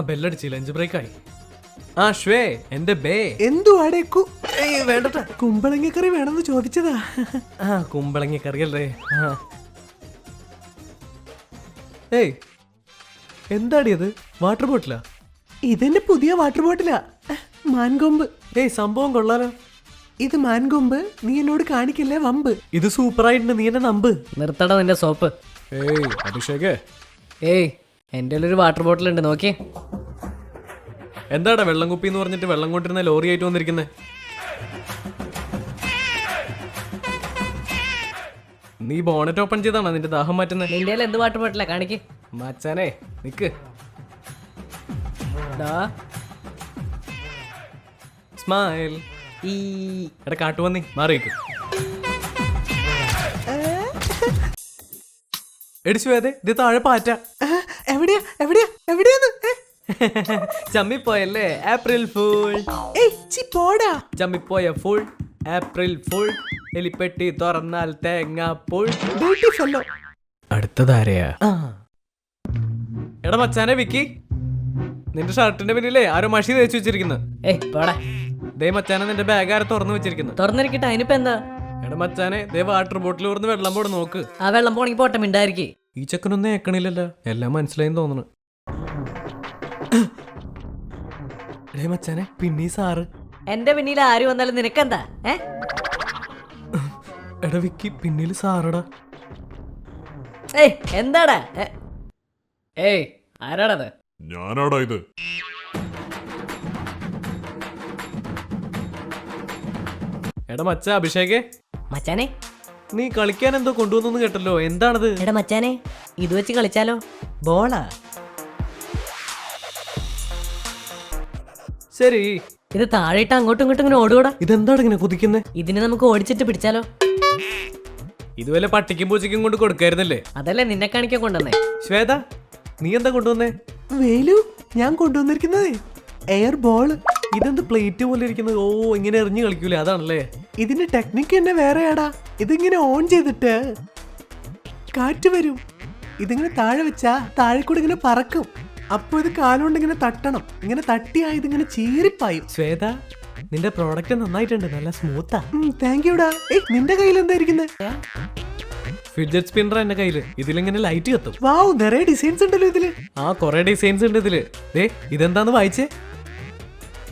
ബെല്ലടിച്ച് lunch break ആയി. ശ്വേ എന്റെ bay എന്തുവാടേ വേണ്ടട്ട കുമ്പളങ്ങക്കറി വേണമെന്ന് ചോദിച്ചതാ. കുമ്പളങ്ങ കറിയല്ലേ. ഏയ് എന്താടി അത്? വാട്ടർ ബോട്ടിലാ? ഇതെന്റെ പുതിയ വാട്ടർ ബോട്ടിലാ, മാൻകൊമ്പ്. സംഭവം കൊള്ളാലോ. ഇത് മാൻകൊമ്പ്, നീ എന്നോട് കാണിക്കില്ലേ വമ്പ്. ഇത് സൂപ്പറായിട്ടുണ്ട്, നീ എന്നെ നമ്പ്. നിർത്തട നിന്റെ സോപ്പ്. അഭിഷേക് എന്റെ ഒരു വാട്ടർ ബോട്ടിൽ ഉണ്ട്, നോക്കിയേ. എന്താടാ വെള്ളം കുപ്പി എന്ന് പറഞ്ഞിട്ട് വെള്ളം കൊണ്ടിരുന്ന ലോറി ആയിട്ട് വന്നിരിക്കുന്നേ? നീ ബോണറ്റ് ഓപ്പൺ ചെയ്താണോ നിന്റെ ദാഹം മാറ്റുന്നത്? നിന്റെ എന്ത് വാട്ടർ ബോട്ടിലാ? കാണിക്ക് മച്ചാനെ നിക്ക്. സ്മൈൽ. എടാ കാട്ടുവന്നി മാറിയിക്ക്. എടിച്ചു വേദേ ഇത് താഴെ പാറ്റ. എവിടെയാ എവിടെയാ എവിടെയാന്ന്? ചമ്മിപ്പോയല്ലേ ഏപ്രിൽ ഫുൾ. പോടാ. ചമ്മിപ്പോയ ഫുൾ ഏപ്രിൽ ഫുൾ. എലിപ്പെട്ടി തുറന്നാൽ തേങ്ങാപ്പുൾ. അടുത്തതാരെയാ? എടാ മച്ചാനെ വിക്കി, നിന്റെ ഷർട്ടിന്റെ പിന്നിലേ ആരോ മഷി തേച്ചു വെച്ചിരിക്കുന്നു. ദേ മച്ചാനെ നിന്റെ ബാഗ് ആരോ തുറന്നു വെച്ചിരിക്കുന്നു. തുറന്നിരിക്കട്ടെ, അതിനിപ്പോ എന്താ? എടാ മച്ചാനെ ദേ വാട്ടർ ബോട്ടിൽ ഊർന്ന് വെള്ളം പോടെ നോക്ക്. ആ വെള്ളം പോണെങ്കിൽ പോട്ടെ, മിണ്ടായിരിക്കേ. ഈ ചെക്കനൊന്നും ഏക്കണില്ലല്ലോ, എല്ലാം മനസ്സിലായെന്ന് തോന്നുന്നു. എടേ മച്ചാനെ പിന്നീ സാറ്. എന്റെ പിന്നിൽ ആര് വന്നാലും നിനക്കെന്താ? എടാ വിക്കി പിന്നിൽ സാറടാ. എന്താടാ? ആരാടത്? ഞാനാടാ ഇത്. എടാ മച്ചാ അഭിഷേകേ. മച്ചാനെ നീ കളിക്കാൻ എന്തോ കൊണ്ടുവന്നു കേട്ടല്ലോ, എന്താണത്? എടാ മച്ചാനെ ഇത് വെച്ച് കളിച്ചാലോ? ബോളാ. ശരി, ഇത് താഴെയിട്ട് അങ്ങോട്ടും ഇങ്ങോട്ടും ഇങ്ങനെ ഓടുകൂടാ. ഇതെന്താണ് ഇങ്ങനെ കുതിക്കുന്നേ? ഇതിനെ നമുക്ക് ഓടിച്ചിട്ട് പിടിച്ചാലോ? ഇതുപോലെ പട്ടിക്കും പൂച്ചയ്ക്കും കൊണ്ട് കൊടുക്കായിരുന്നല്ലേ? അതല്ലേ നിന്നെ കാണിക്കാൻ കൊണ്ടുവന്നേ. ശ്വേത നീ എന്താ കൊണ്ടുവന്നേ? വേലു, ഞാൻ കൊണ്ടുവന്നിരിക്കുന്നതേ എയർ ബോൾ. ഇതെന്ത് പ്ലേറ്റ് പോലെ ഇരിക്കുന്നത്? ഓ ഇങ്ങനെ എറിഞ്ഞു കളിക്കൂലേ, അതാണല്ലേ? ഇതിന്റെ ടെക്നിക്ക് തന്നെ വേറെയാടാ. ഇതിങ്ങനെ ഓൺ ചെയ്തിട്ട് കാറ്റ് വരും, ഇതിങ്ങനെ താഴെ വെച്ചാ താഴെ കൂടെ ഇങ്ങനെ പറക്കും. അപ്പൊ ഇത് കാലുകൊണ്ട് ഇങ്ങനെ തട്ടണം, ഇങ്ങനെ തട്ടിയാ ഇതിങ്ങനെ ചീറിപ്പായും. ശ്വേത നിന്റെ പ്രോഡക്റ്റ് നന്നായിട്ടുണ്ട്, നല്ല സ്മൂത്താ. താങ്ക് യുടാ. നിന്റെ കയ്യിൽ എന്താ ഇരിക്കുന്നത്? ഫിഡ്ജറ്റ് സ്പിന്നർ എന്റെ കയ്യില്. ഇതിലിങ്ങനെ ലൈറ്റ് കത്തും. വാവ്, നിറയെ ഡിസൈൻസ് ഉണ്ടല്ലോ ഇതില്. കൊറേ ഡിസൈൻസ് ഉണ്ട് ഇതില്. ഇതെന്താന്ന് വായിച്ചേ?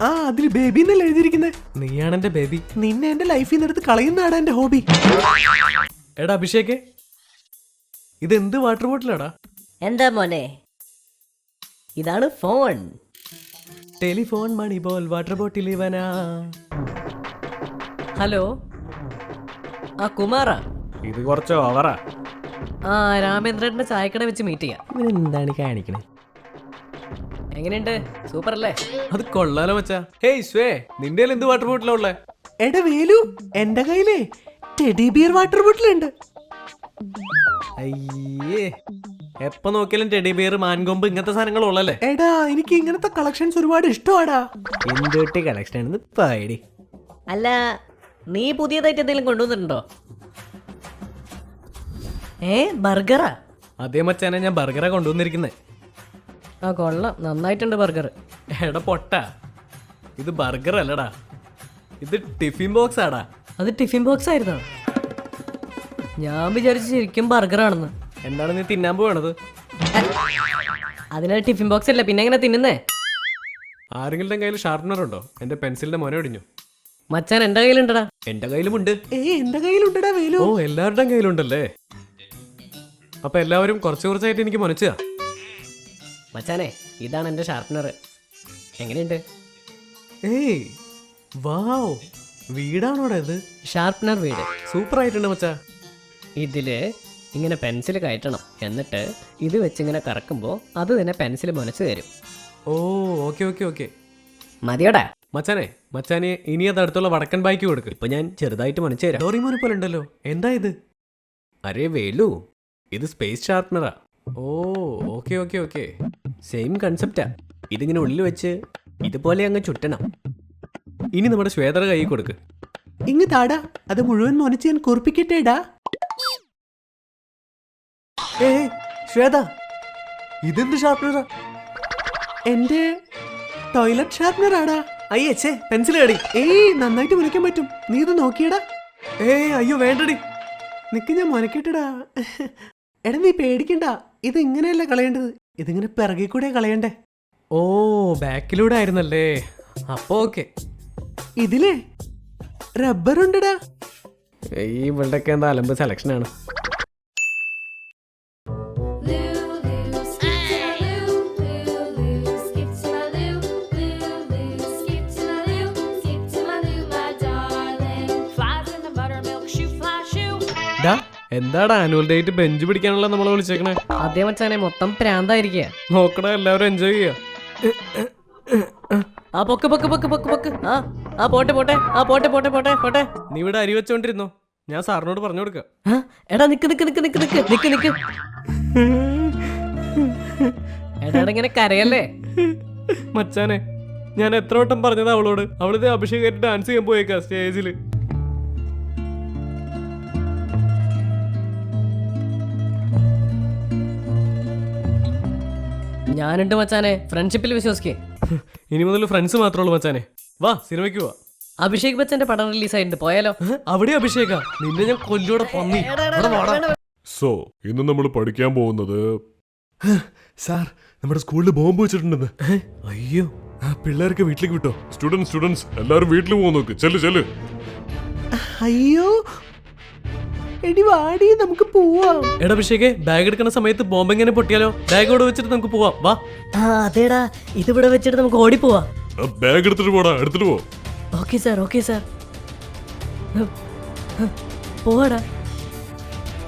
അതില് ബേബി എന്നല്ലേ എഴുതിയിരിക്കുന്നത്. നീയാണ് എന്റെ ബേബി. നിന്നെ എന്റെ ലൈഫിൽ നിന്ന് എടുത്ത് കളയുന്നതാടാ എന്റെ ഹോബി. എടാ അഭിഷേകേ, ഇതെന്ത് വാട്ടർ ബോട്ടിലാടാ? എന്താ മോനെ? ഇതാണ് ഫോൺ. ടെലിഫോൺ മണി ബോൾ വാട്ടർ ബോട്ടിൽ ഇവനാ. ഹലോ, കുമാറാ? ഇത് കുറച്ച് ഓവറാ. രാമേന്ദ്രന്റെ ചായക്കട വെച്ച് മീറ്റ് ചെയ്യാം. ഇവനെന്താണ് കാണിക്കണേ? എങ്ങനെയുണ്ട്? സൂപ്പർ അല്ലേ? അത് കൊള്ളാലോ മച്ചാ. ഹേയ് സ്വേ, നിന്റെ എന്ത് വാട്ടർ ബോട്ടിലാ ഉള്ളേ? എടാ വേലു, എന്റെ കയ്യിലേ ടെഡി ബിയർ വാട്ടർ ബോട്ടിലുണ്ട്. അയ്യേ, എപ്പ നോക്കിയാലും ടെഡി ബിയർ, മാൻകൊമ്പ്, ഇങ്ങനത്തെ സാധനങ്ങൾ ഉള്ളല്ലേ? എടാ എനിക്ക് ഇങ്ങനത്തെ കളക്ഷൻസ് ഒരുപാട് ഇഷ്ടമാടാ. എന്തൊട്ടി കളക്ഷൻ ആണെന്ന് പാടി. അല്ല, നീ പുതിയതായിട്ട് എന്തെങ്കിലും കൊണ്ടുവന്നിട്ടുണ്ടോ? ബർഗറാ? അതേ മച്ചാനെ, ഞാൻ ബർഗറാ കൊണ്ടുവന്നിരിക്കുന്നേ. കൊള്ളാം, നന്നായിട്ടുണ്ട് ബർഗർ. എടാ പൊട്ട, ഇത് ബർഗർ അല്ലടാ, ഇത് ടിഫിൻ ബോക്സ് ആടാ. അത് ടിഫിൻ ബോക്സ് ആയിരുന്നോ? ഞാൻ വിചാരിച്ചു ശരിക്കും ബർഗറാണെന്ന്. എന്താണ് നീ തിന്നാൻ പോകണത്? അതിനൊരു ടിഫിൻ ബോക്സ് അല്ല, പിന്നെ എങ്ങനെ തിന്നുന്നേ? ആരെങ്കിലും കയ്യിൽ ഷാർപ്പനർ ഉണ്ടോ? എന്റെ പെൻസിലിന്റെ മൊന ഒടിഞ്ഞു. മച്ചാൻ എന്റെ കയ്യിലുണ്ടടാ. എന്റെ കയ്യിലുമുണ്ട്. എന്റെ കയ്യിലുണ്ടടാ വേലു. ഓ, എല്ലാവരുടെയും കയ്യിലുണ്ടല്ലേ? അപ്പൊ എല്ലാവരും കുറച്ച് കുറച്ചായിട്ട് എനിക്ക് മുനച്ചാ. മച്ചാനെ ഇതാണ് എന്റെ ഷാർപ്പനർ. എങ്ങനെയുണ്ട്? വാവ്, വീടാണോടാ ഇത്? ഷാർപ്പനർ വീട്. സൂപ്പർ ആയിട്ടുണ്ട് മച്ചാ. ഇതില് ഇങ്ങനെ പെൻസിൽ കയറ്റണം, എന്നിട്ട് ഇത് വെച്ചിങ്ങനെ കറക്കുമ്പോൾ അത് തന്നെ പെൻസിൽ മുനച്ച് തരും. ഓ ഓക്കെ ഓക്കെ ഓക്കെ, മതിയോടാ. മച്ചാനെ ഇനി അത് അടുത്തുള്ള വടക്കൻ ബായിക്ക് കൊടുക്ക്. ഇപ്പൊ ഞാൻ ചെറുതായിട്ട് മുനച്ചു തരാം. ഡോറിമോനെ പോലെ ഉണ്ടല്ലോ. എന്താ ഇത്? അരേ വേലു, ഇത് സ്പേസ് ഷാർപ്പനറാ. ഓ ഓക്കെ ഓക്കെ ഓക്കെ, സെയിം കൺസെപ്റ്റാ. ഇതിങ്ങനെ ഉള്ളിൽ വെച്ച് ഇതുപോലെ അങ്ങ് ചുറ്റണം. ഇനി നമ്മുടെ ശ്വേതയുടെ കൈ കൊടുക്ക്. ഇങ്ങ് താടാ, അത് മുഴുവൻ മുനച്ച് ഞാൻ കുറിപ്പിക്കട്ടേടാ. ശ്വേത, ഇതെന്ത് ഷാർപ്പനറാ? എന്റെ ടോയ്ലറ്റ് ഷാർപ്പനർ ആടാ. അയ്യേ പെൻസിൽ കടി. ഏയ് നന്നായിട്ട് മുനയ്ക്കാൻ പറ്റും. നീ ഇത് നോക്കിയടാ. അയ്യോ വേണ്ടടി. നിക്ക് ഞാൻ മുനക്കിട്ടടാ. എടാ നീ പേടിക്കണ്ട, ഇത് ഇങ്ങനെയല്ല കളയേണ്ടത്, ഇതിങ്ങനെ പിറകെ കൂടെ കളയണ്ടേ. ഓ ബാക്കിലൂടെ ആയിരുന്നല്ലേ, അപ്പൊ ഓക്കെ. ഇതിലേ റബ്ബർ ഉണ്ടടാ. ഈ ഇവളുടെയൊക്കെ എന്താ അലമ്പ് സെലക്ഷനാണ്. എന്താടാ ആനുവൽ ഡേറ്റ് ബെഞ്ച് പിടിക്കാനുള്ള നമ്മളെ വിളിച്ചേക്കണേ? അതേ മച്ചാനെ മൊത്തം പ്രാന്തായിരിക്കുക. നോക്കടാ എല്ലാവരും എൻജോയ് ചെയ്യാ. ആ പൊക്ക് പൊക്ക് പൊക്ക് പൊക്ക് പൊക്ക്. ആ പോട്ടെ പോട്ടെ. ആ പോട്ടെ പോട്ടെ പോട്ടെ പോട്ടെ. നീ ഇവിടെ അരി വെച്ചോണ്ടിരുന്നോ, ഞാൻ സാറിനോട് പറഞ്ഞു കൊടുക്കാം. എടാ നിക്ക് നിക്ക് നിക്ക് നിക്ക് നിക്ക് നിക്ക് നിക്ക്. എടാ ഇങ്ങനെ കരയല്ലേ മച്ചാനെ, ഞാൻ എത്ര വട്ടം പറഞ്ഞതാ അവളോട്. അവളിത് അഭിഷേകായിട്ട് ഡാൻസ് ചെയ്യാൻ പോയേക്കാ സ്റ്റേജില്. ഞാനുണ്ട് മച്ചാനെ, ഫ്രണ്ട്ഷിപ്പിൽ വിശ്വസിക്കേ. ഇനി മുതൽ ഫ്രണ്ട്സ് മാത്രമേ ഉള്ളൂ മച്ചാനെ. വാ സിനിമയ്ക്ക് പോവാ. അഭിഷേക് ബച്ചന്റെ പടം റിലീസ് ആയിട്ടുണ്ട്, പോയാലോ? അവിടെ അഭിഷേക, നിന്നെ ഞാൻ കൊല്ലൂടെ പന്നി. സോ ഇന്ന് നമ്മൾ പഠിക്കാൻ പോകുന്നത് സാർ നമ്മുടെ സ്കൂളിൽ ബോംബ് വെച്ചിട്ടുണ്ടെന്ന്. അയ്യോ, പിള്ളേർക്ക് വീട്ടിലേക്ക് വിട്ടോ? സ്റ്റുഡൻസ് എല്ലാരും വീട്ടിൽ പോകും. നോക്ക്, ചെല്ല്. അയ്യോ എടി വാടി, നമുക്ക് പോവാം. എടാ അഭിഷേകെ, ബാഗ് എടുക്കുന്ന സമയത്ത് ബോംബ് എങ്ങനെ പൊട്ടിയാലോ? ബാഗ് ഇവിടെ വെച്ചിട്ട് നമുക്ക് പോവാം, വാ. അതേടാ, ഇതിവിടെ വെച്ചിട്ട് നമുക്ക് ഓടിപ്പോവാ. ബാഗ് എടുത്തിട്ട് പോടാ, എടുത്തിട്ട് പോ. Okay sir. പോവാടാ.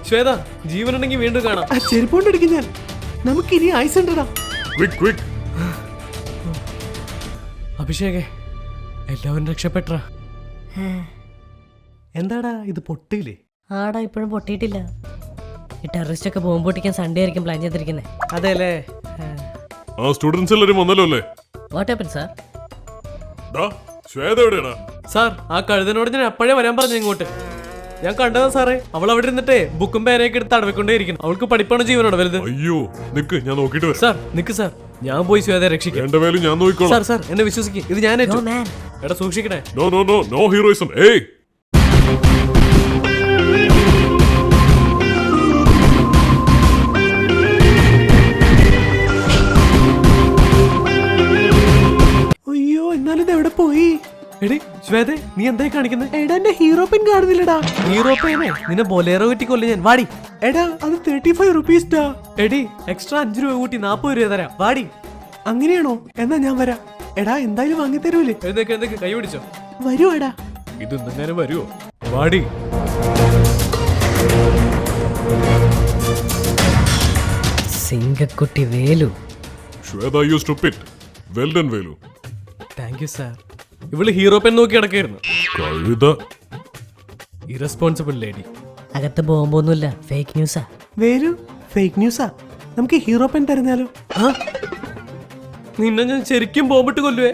ശ്വേത, ജീവനുണ്ടെങ്കിൽ വീണ്ടും കാണാം. ആ ചെരുപ്പോണ്ടെടുക്കും ഞാൻ. നമുക്കിനി ഐസ് ഉണ്ടടാ. ക്വിക്ക്. അഭിഷേകെ, എല്ലാവരും രക്ഷപ്പെട്ടാ. എന്താടാ ഇത് പൊട്ടിയില്ലേ? ആടാ ഇപ്പോഴും പൊട്ടിയിട്ടില്ല. ഈ ടെററിസ്റ്റ് ഒക്കെ ബോംബ് പൊട്ടിക്കാൻ സൺഡേ ആയിരിക്കും പ്ലാൻ ചെയ്തിരിക്കുന്നത്. അതെല്ലേ. ആ സ്റ്റുഡൻസ് എല്ലാരും വന്നല്ലോ അല്ലേ? What happen sir? ശ്വേത എവിടെയാടാ? സാർ, ആ കഴുതനോട് ഞാൻ അപ്പോഴേ വരാൻ പറഞ്ഞു ഇങ്ങോട്ട്. ഞാൻ കണ്ടതാ സാറേ, അവൾ അവിടെ ഇരുന്നിട്ടേ ബുക്കും പേനയൊക്കെ എടുത്ത് അടവിക്കൊണ്ടേയിരിക്കുന്നു. അവൾക്ക് പഠിപ്പാണ് ജീവനോട് വലുത്. അയ്യോ നിക്ക്, ഞാൻ നോക്കിട്ട് വരാം. സാർ നിക്ക് സാർ, ഞാൻ പോയി ശ്വേതയെ രക്ഷിക്കാം. എന്റെ വേലും ഞാൻ നോക്കിക്കോളാം. സാർ എന്നെ വിശ്വസിക്കും, ഇത് ഞാൻ ഏറ്റു. എടാ സൂക്ഷിക്കണേ. No heroism. ഏയ് അയ്യോ എന്നാലും ഇത് എവിടെ പോയി? എടി ശ്വേത, നീ എന്തായി കാണിക്കുന്നത്? എടാ എന്റെ ഹീറോ പെൻ കാണുന്നില്ലടാ. ഹീറോ പേനെ നിന്നെ ബൊലേറോ കിട്ടി കൊല്ലു ഞാൻ. വാടി. എടാ അത് 35 റുപ്പീസ് ടാ. എടി എക്സ്ട്രാ 5 രൂപ കൂട്ടി 40 രൂപ തരാം. വാടി. അങ്ങനെയാണോ? എന്നാ ഞാൻ വരാം. എടാ എന്തായാലും വാങ്ങി തരൂലേ? എന്തൊക്കെ കൈ പിടിച്ചോ. വരുവാടാ. ഇത് എന്തെങ്കിലും വരുമോ? വാടി. സിംഗക്കുട്ടി Velu. Shweta you stupid. Well done Velu. Thank you sir. ഇവള് ഹീറോ പെൻ നോക്കി കിടക്കായിരുന്നു. കഴുത. Irresponsible lady. അകത്ത് ബോംബൊന്നുമില്ല, ഫേക്ക് ന്യൂസാ. വേരു ഫേക്ക് ന്യൂസാ. നമുക്ക് ഹീറോ പെൻ തരുന്നാലോ? നിന്നെ ഞാൻ ശരിക്കും ബോംബിട്ട് കൊല്ലുവേ.